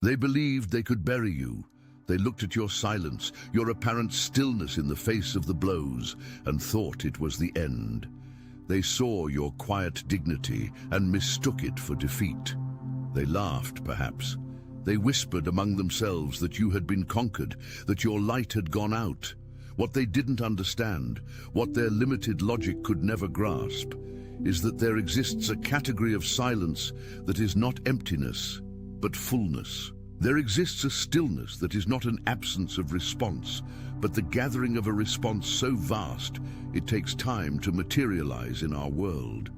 They believed they could bury you. They looked at your silence, your apparent stillness in the face of the blows, and thought it was the end. They saw your quiet dignity and mistook it for defeat. They laughed, perhaps. They whispered among themselves that you had been conquered, that your light had gone out. What they didn't understand, what their limited logic could never grasp, is that there exists a category of silence that is not emptiness, but fullness. There exists a stillness that is not an absence of response, but the gathering of a response so vast it takes time to materialize in our world.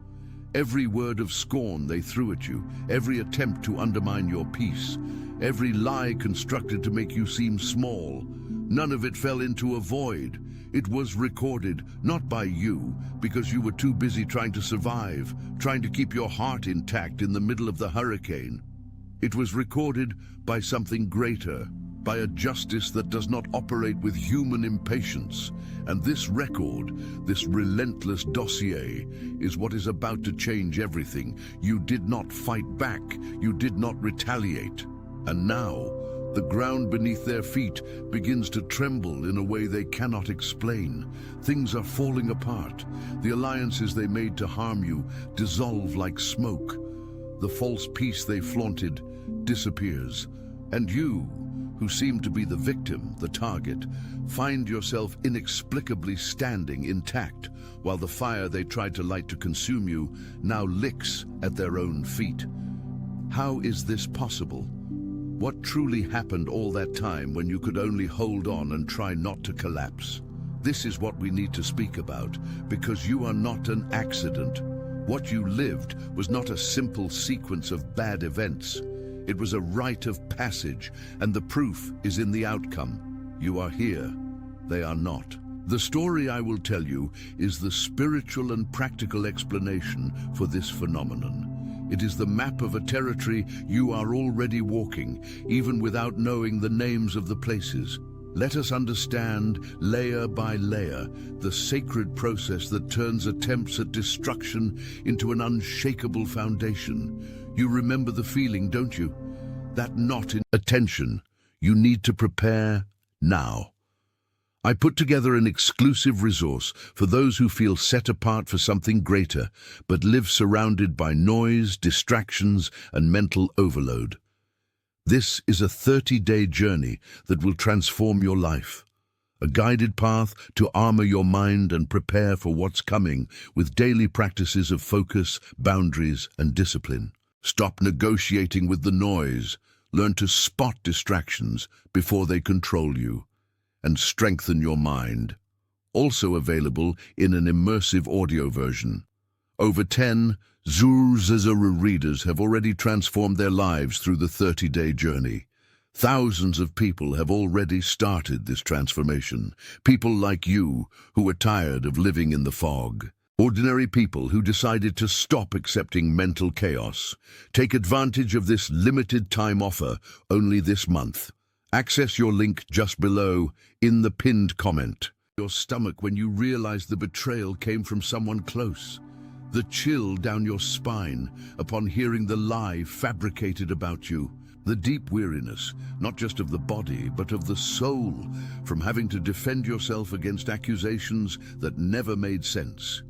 Every word of scorn they threw at you, every attempt to undermine your peace, every lie constructed to make you seem small, none of it fell into a void. It was recorded, not by you, because you were too busy trying to survive, trying to keep your heart intact in the middle of the hurricane. It was recorded by something greater, by a justice that does not operate with human impatience. And this record, this relentless dossier, is what is about to change everything. You did not fight back, you did not retaliate. And now, the ground beneath their feet begins to tremble in a way they cannot explain. Things are falling apart. The alliances they made to harm you dissolve like smoke. The false peace they flaunted disappears. And you, who seemed to be the victim, the target, find yourself inexplicably standing intact, while the fire they tried to light to consume you now licks at their own feet. How is this possible? What truly happened all that time when you could only hold on and try not to collapse? This is what we need to speak about, because you are not an accident. What you lived was not a simple sequence of bad events. It was a rite of passage, and the proof is in the outcome. You are here. They are not. The story I will tell you is the spiritual and practical explanation for this phenomenon. It is the map of a territory you are already walking, even without knowing the names of the places. Let us understand, layer by layer, the sacred process that turns attempts at destruction into an unshakable foundation. You remember the feeling, don't you? That knot in attention. You need to prepare now. I put together an exclusive resource for those who feel set apart for something greater, but live surrounded by noise, distractions, and mental overload. This is a 30-day journey that will transform your life. A guided path to armor your mind and prepare for what's coming with daily practices of focus, boundaries, and discipline. Stop negotiating with the noise. Learn to spot distractions before they control you. And strengthen your mind. Also available in an immersive audio version. Over 10 Zuru readers have already transformed their lives through the 30-day journey. Thousands of people have already started this transformation. People like you who are tired of living in the fog. Ordinary people who decided to stop accepting mental chaos. Take advantage of this limited time offer only this month. Access your link just below in the pinned comment. Your stomach when you realize the betrayal came from someone close. The chill down your spine upon hearing the lie fabricated about you. The deep weariness, not just of the body, but of the soul, from having to defend yourself against accusations that never made sense.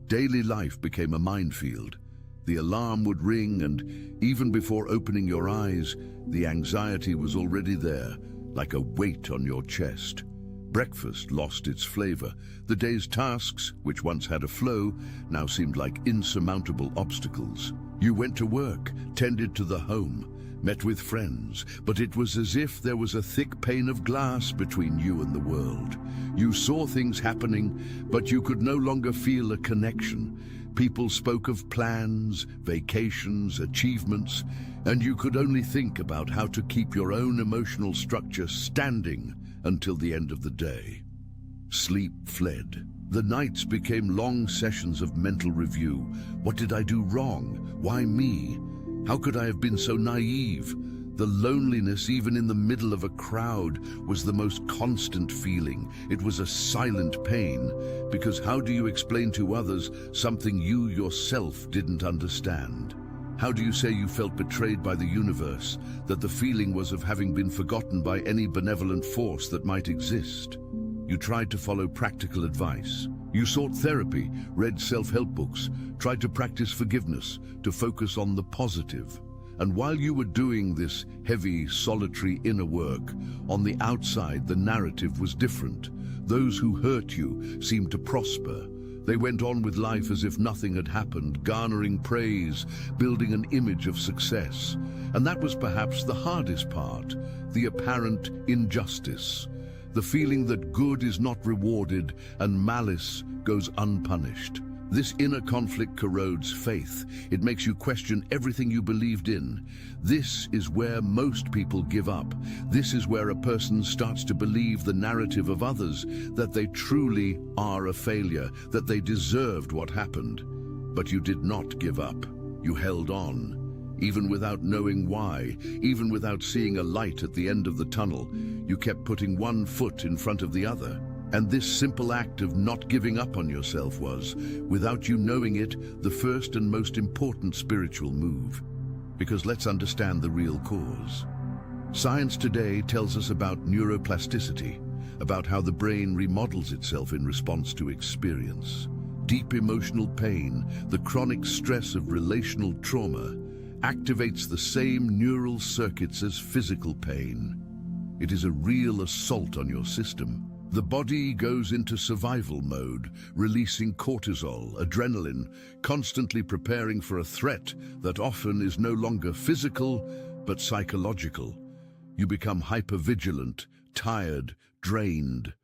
Daily life became a minefield. The alarm would ring, and even before opening your eyes, the anxiety was already there, like a weight on your chest. Breakfast lost its flavor. The day's tasks, which once had a flow, now seemed like insurmountable obstacles. You went to work, tended to the home, met with friends, but it was as if there was a thick pane of glass between you and the world. You saw things happening, but you could no longer feel a connection. People spoke of plans, vacations, achievements, and you could only think about how to keep your own emotional structure standing until the end of the day. Sleep fled. The nights became long sessions of mental review. What did I do wrong? Why me? How could I have been so naive? The loneliness, even in the middle of a crowd, was the most constant feeling. It was a silent pain, because how do you explain to others something you yourself didn't understand? How do you say you felt betrayed by the universe, that the feeling was of having been forgotten by any benevolent force that might exist? You tried to follow practical advice. You sought therapy, read self-help books, tried to practice forgiveness, to focus on the positive. And while you were doing this heavy, solitary inner work, on the outside the narrative was different. Those who hurt you seemed to prosper. They went on with life as if nothing had happened, garnering praise, building an image of success. And that was perhaps the hardest part, the apparent injustice. The feeling that good is not rewarded and malice goes unpunished. This inner conflict corrodes faith. It makes you question everything you believed in. This is where most people give up. This is where a person starts to believe the narrative of others, that they truly are a failure, that they deserved what happened. But you did not give up. You held on. Even without knowing why, even without seeing a light at the end of the tunnel, you kept putting one foot in front of the other. And this simple act of not giving up on yourself was, without you knowing it, the first and most important spiritual move. Because let's understand the real cause. Science today tells us about neuroplasticity, about how the brain remodels itself in response to experience. Deep emotional pain, the chronic stress of relational trauma, activates the same neural circuits as physical pain. It is a real assault on your system. The body goes into survival mode, releasing cortisol, adrenaline, constantly preparing for a threat that often is no longer physical, but psychological. You become hypervigilant, tired, drained.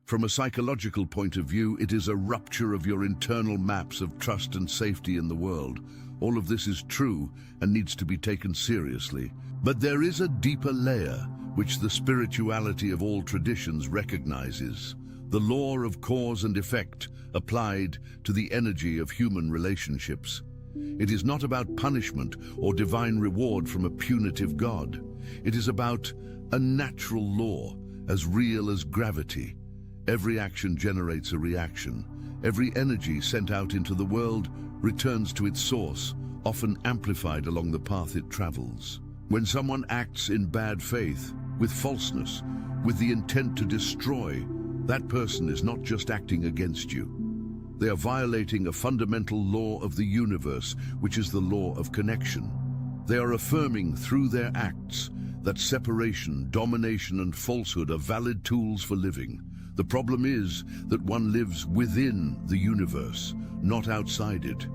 From a psychological point of view, it is a rupture of your internal maps of trust and safety in the world. All of this is true and needs to be taken seriously. But there is a deeper layer, which the spirituality of all traditions recognizes, the law of cause and effect applied to the energy of human relationships. It is not about punishment or divine reward from a punitive God. It is about a natural law, as real as gravity. Every action generates a reaction. Every energy sent out into the world returns to its source, often amplified along the path it travels. When someone acts in bad faith, with falseness, with the intent to destroy, that person is not just acting against you. They are violating a fundamental law of the universe, which is the law of connection. They are affirming through their acts that separation, domination, and falsehood are valid tools for living. The problem is that one lives within the universe, not outside it.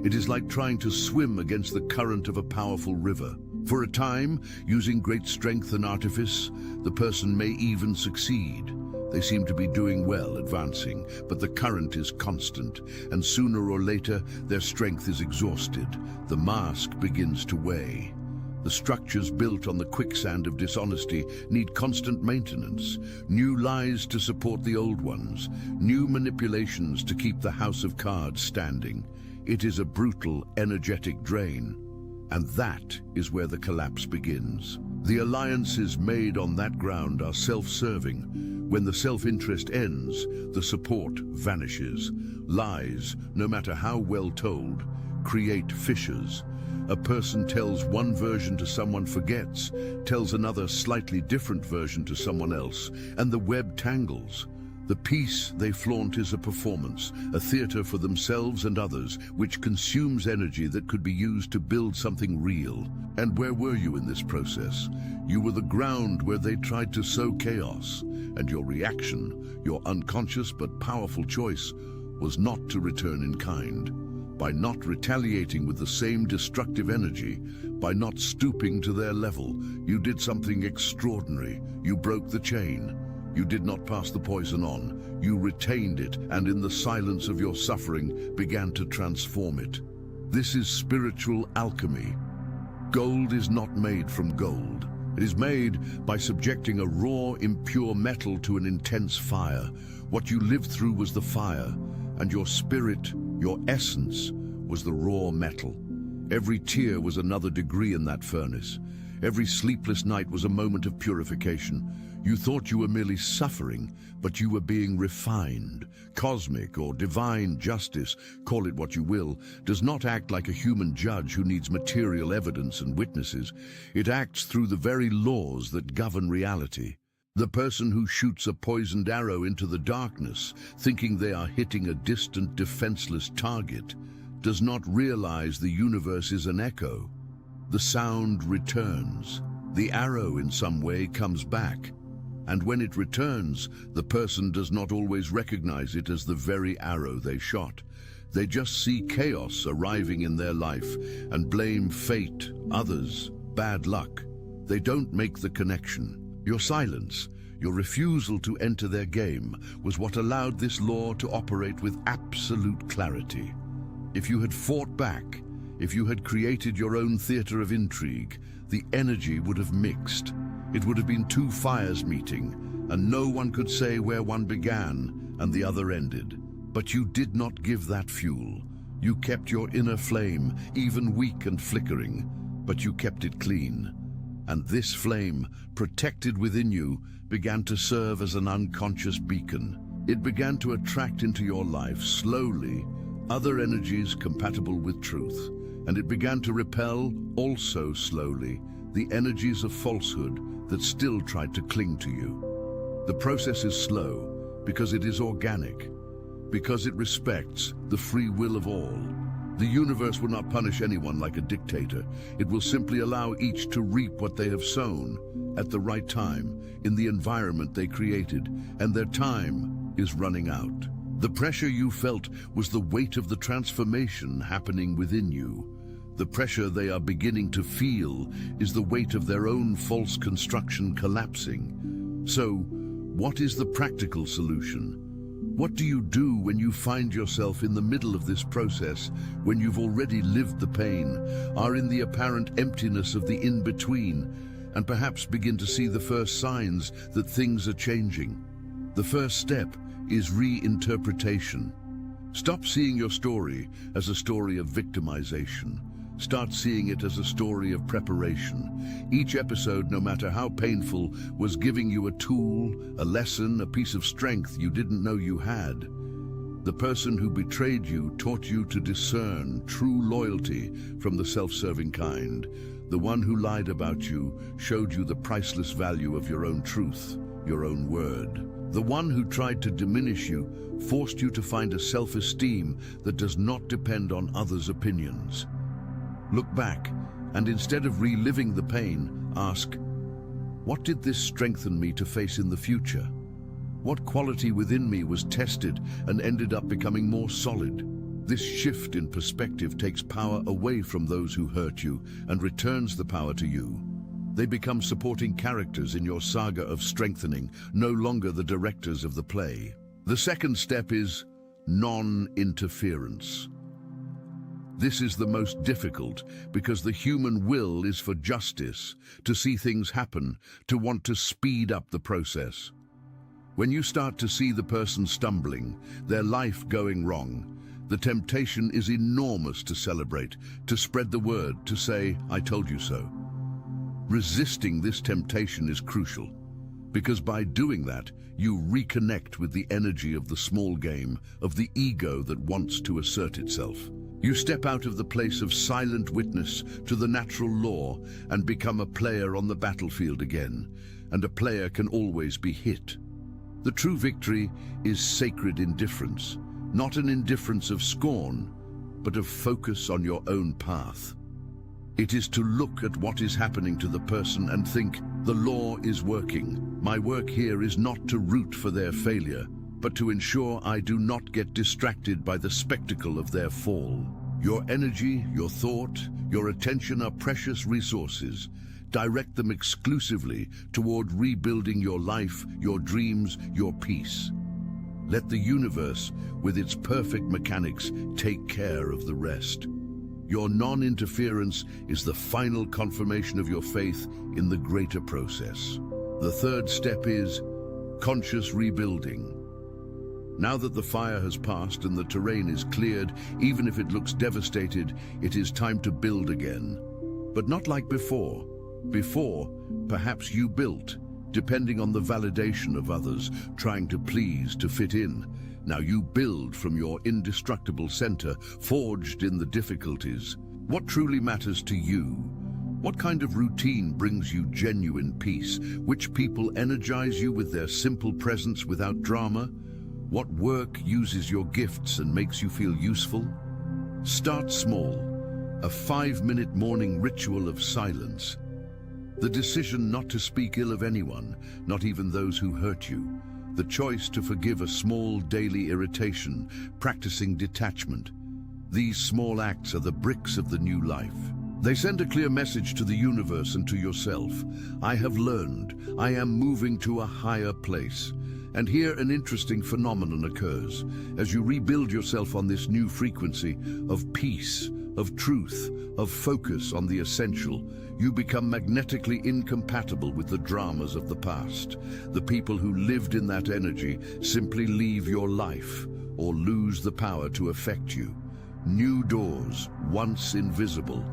It is like trying to swim against the current of a powerful river. For a time, using great strength and artifice, the person may even succeed. They seem to be doing well, advancing, but the current is constant, and sooner or later, their strength is exhausted. The mask begins to weigh. The structures built on the quicksand of dishonesty need constant maintenance, new lies to support the old ones, new manipulations to keep the house of cards standing. It is a brutal, energetic drain. And that is where the collapse begins. The alliances made on that ground are self-serving. When the self-interest ends, the support vanishes. Lies, no matter how well told, create fissures. A person tells one version to someone, forgets, tells another slightly different version to someone else, and the web tangles. The peace they flaunt is a performance, a theater for themselves and others, which consumes energy that could be used to build something real. And where were you in this process? You were the ground where they tried to sow chaos, and your reaction, your unconscious but powerful choice, was not to return in kind. By not retaliating with the same destructive energy, by not stooping to their level, you did something extraordinary. You broke the chain. You did not pass the poison on. You retained it, and in the silence of your suffering began to transform it. This is spiritual alchemy. Gold is not made from gold. It is made by subjecting a raw, impure metal to an intense fire. What you lived through was the fire, and your spirit, your essence, was the raw metal. Every tear was another degree in that furnace. Every sleepless night was a moment of purification. You thought you were merely suffering, but you were being refined. Cosmic or divine justice, call it what you will, does not act like a human judge who needs material evidence and witnesses. It acts through the very laws that govern reality. The person who shoots a poisoned arrow into the darkness, thinking they are hitting a distant, defenseless target, does not realize the universe is an echo. The sound returns. The arrow in some way comes back. And when it returns, the person does not always recognize it as the very arrow they shot. They just see chaos arriving in their life and blame fate, others, bad luck. They don't make the connection. Your silence, your refusal to enter their game, was what allowed this law to operate with absolute clarity. If you had fought back, if you had created your own theater of intrigue, the energy would have mixed. It would have been two fires meeting, and no one could say where one began and the other ended. But you did not give that fuel. You kept your inner flame, even weak and flickering, but you kept it clean. And this flame, protected within you, began to serve as an unconscious beacon. It began to attract into your life, slowly, other energies compatible with truth. And it began to repel, also slowly, the energies of falsehood that still tried to cling to you. The process is slow because it is organic, because it respects the free will of all. The universe will not punish anyone like a dictator. It will simply allow each to reap what they have sown at the right time in the environment they created, and their time is running out. The pressure you felt was the weight of the transformation happening within you. The pressure they are beginning to feel is the weight of their own false construction collapsing. So, what is the practical solution? What do you do when you find yourself in the middle of this process, when you've already lived the pain, are in the apparent emptiness of the in-between, and perhaps begin to see the first signs that things are changing? The first step is reinterpretation. Stop seeing your story as a story of victimization. Start seeing it as a story of preparation. Each episode, no matter how painful, was giving you a tool, a lesson, a piece of strength you didn't know you had. The person who betrayed you taught you to discern true loyalty from the self-serving kind. The one who lied about you showed you the priceless value of your own truth, your own word. The one who tried to diminish you forced you to find a self-esteem that does not depend on others' opinions. Look back, and instead of reliving the pain, ask, what did this strengthen me to face in the future? What quality within me was tested and ended up becoming more solid? This shift in perspective takes power away from those who hurt you and returns the power to you. They become supporting characters in your saga of strengthening, no longer the directors of the play. The second step is non-interference. This is the most difficult because the human will is for justice, to see things happen, to want to speed up the process. When you start to see the person stumbling, their life going wrong, the temptation is enormous to celebrate, to spread the word, to say, "I told you so." Resisting this temptation is crucial, because by doing that, you reconnect with the energy of the small game, of the ego that wants to assert itself. You step out of the place of silent witness to the natural law and become a player on the battlefield again, and a player can always be hit. The true victory is sacred indifference, not an indifference of scorn, but of focus on your own path. It is to look at what is happening to the person and think, the law is working. My work here is not to root for their failure, but to ensure I do not get distracted by the spectacle of their fall. Your energy, your thought, your attention are precious resources. Direct them exclusively toward rebuilding your life, your dreams, your peace. Let the universe, with its perfect mechanics, take care of the rest. Your non-interference is the final confirmation of your faith in the greater process. The third step is conscious rebuilding. Now that the fire has passed and the terrain is cleared, even if it looks devastated, it is time to build again. But not like before. Before, perhaps you built, depending on the validation of others, trying to please, to fit in. Now you build from your indestructible center, forged in the difficulties. What truly matters to you? What kind of routine brings you genuine peace? Which people energize you with their simple presence without drama? What work uses your gifts and makes you feel useful? Start small. A 5-minute morning ritual of silence. The decision not to speak ill of anyone, not even those who hurt you. The choice to forgive a small daily irritation, practicing detachment. These small acts are the bricks of the new life. They send a clear message to the universe and to yourself. I have learned. I am moving to a higher place. And here an interesting phenomenon occurs. As you rebuild yourself on this new frequency of peace, of truth, of focus on the essential, you become magnetically incompatible with the dramas of the past. The people who lived in that energy simply leave your life or lose the power to affect you. New doors, once invisible,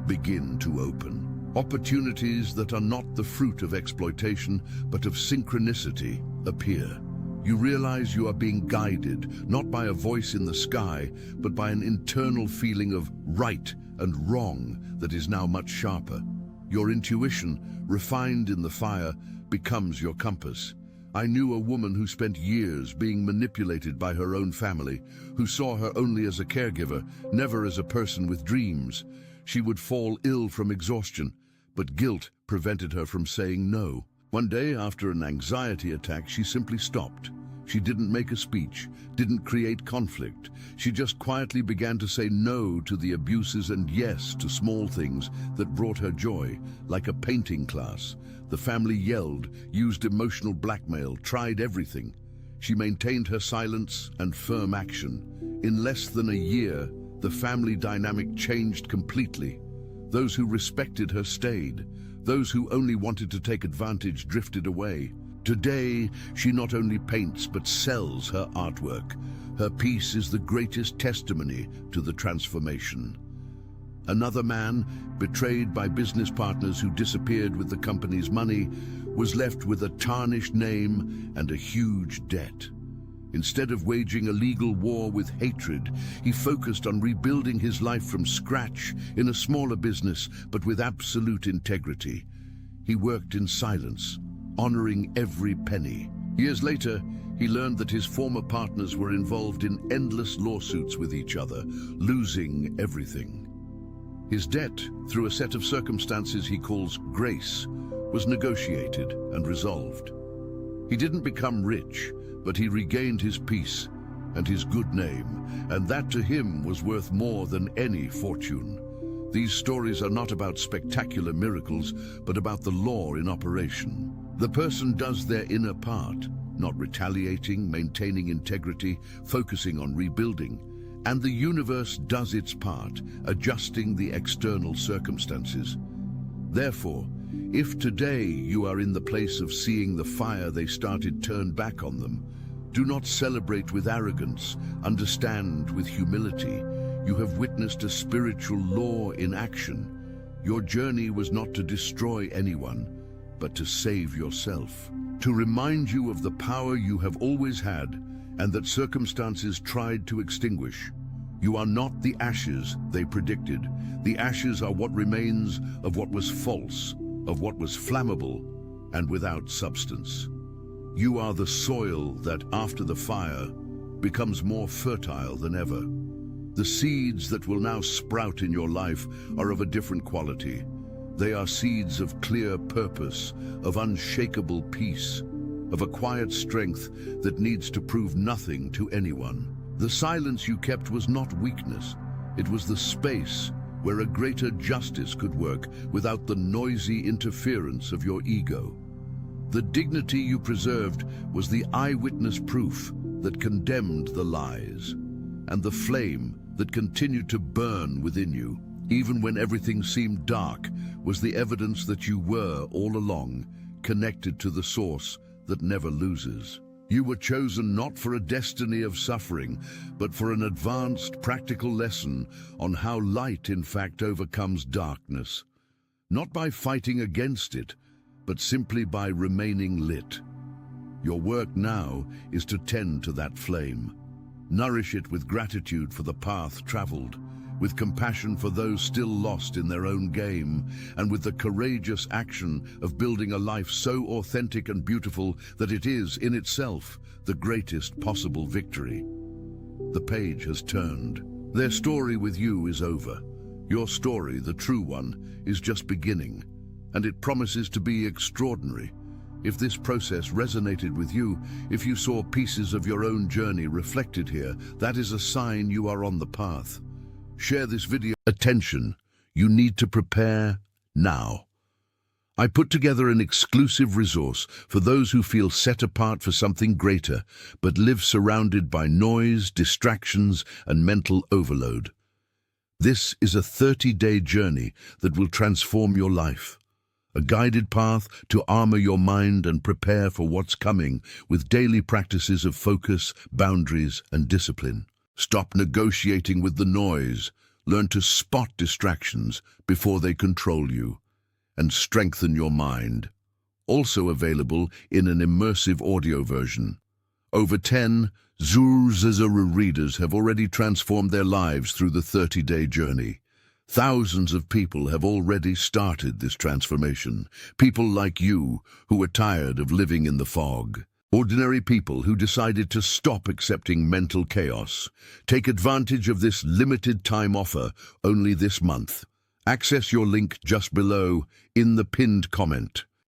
begin to open. Opportunities that are not the fruit of exploitation, but of synchronicity, appear. You realize you are being guided, not by a voice in the sky, but by an internal feeling of right and wrong that is now much sharper. Your intuition, refined in the fire, becomes your compass. I knew a woman who spent years being manipulated by her own family, who saw her only as a caregiver, never as a person with dreams. She would fall ill from exhaustion, but guilt prevented her from saying no. One day, after an anxiety attack, she simply stopped. She didn't make a speech, didn't create conflict. She just quietly began to say no to the abuses and yes to small things that brought her joy, like a painting class. The family yelled, used emotional blackmail, tried everything. She maintained her silence and firm action. In less than a year, the family dynamic changed completely. Those who respected her stayed. Those who only wanted to take advantage drifted away. Today, she not only paints but sells her artwork. Her piece is the greatest testimony to the transformation. Another man, betrayed by business partners who disappeared with the company's money, was left with a tarnished name and a huge debt. Instead of waging a legal war with hatred, he focused on rebuilding his life from scratch in a smaller business, but with absolute integrity. He worked in silence, honoring every penny. Years later, he learned that his former partners were involved in endless lawsuits with each other, losing everything. His debt, through a set of circumstances he calls grace, was negotiated and resolved. He didn't become rich, but he regained his peace and his good name, and that to him was worth more than any fortune. These stories are not about spectacular miracles, but about the law in operation. The person does their inner part, not retaliating, maintaining integrity, focusing on rebuilding, and the universe does its part, adjusting the external circumstances. Therefore, if today you are in the place of seeing the fire they started turn back on them, do not celebrate with arrogance, understand with humility. You have witnessed a spiritual law in action. Your journey was not to destroy anyone, but to save yourself, to remind you of the power you have always had and that circumstances tried to extinguish. You are not the ashes they predicted. The ashes are what remains of what was false, of what was flammable and without substance. You are the soil that, after the fire, becomes more fertile than ever. The seeds that will now sprout in your life are of a different quality. They are seeds of clear purpose, of unshakable peace, of a quiet strength that needs to prove nothing to anyone. The silence you kept was not weakness. It was the space where a greater justice could work without the noisy interference of your ego. The dignity you preserved was the eyewitness proof that condemned the lies, and the flame that continued to burn within you, even when everything seemed dark, was the evidence that you were, all along, connected to the source that never loses. You were chosen not for a destiny of suffering, but for an advanced, practical lesson on how light in fact overcomes darkness. not by fighting against it, but simply by remaining lit. Your work now is to tend to that flame. Nourish it with gratitude for the path traveled, with compassion for those still lost in their own game, and with the courageous action of building a life so authentic and beautiful that it is, in itself, the greatest possible victory. The page has turned. Their story with you is over. Your story, the true one, is just beginning, and it promises to be extraordinary. If this process resonated with you, if you saw pieces of your own journey reflected here, that is a sign you are on the path. Share this video. Attention, you need to prepare now. I put together an exclusive resource for those who feel set apart for something greater, but live surrounded by noise, distractions, and mental overload. This is a 30-day journey that will transform your life. A guided path to armor your mind and prepare for what's coming with daily practices of focus, boundaries, and discipline. Stop negotiating with the noise. Learn to spot distractions before they control you, and strengthen your mind. Also available in an immersive audio version. Over 10 Zuzazuru readers have already transformed their lives through the 30-day journey. Thousands of people have already started this transformation. People like you who are tired of living in the fog. Ordinary people who decided to stop accepting mental chaos. Take advantage of this limited time offer only this month. Access your link just below in the pinned comment.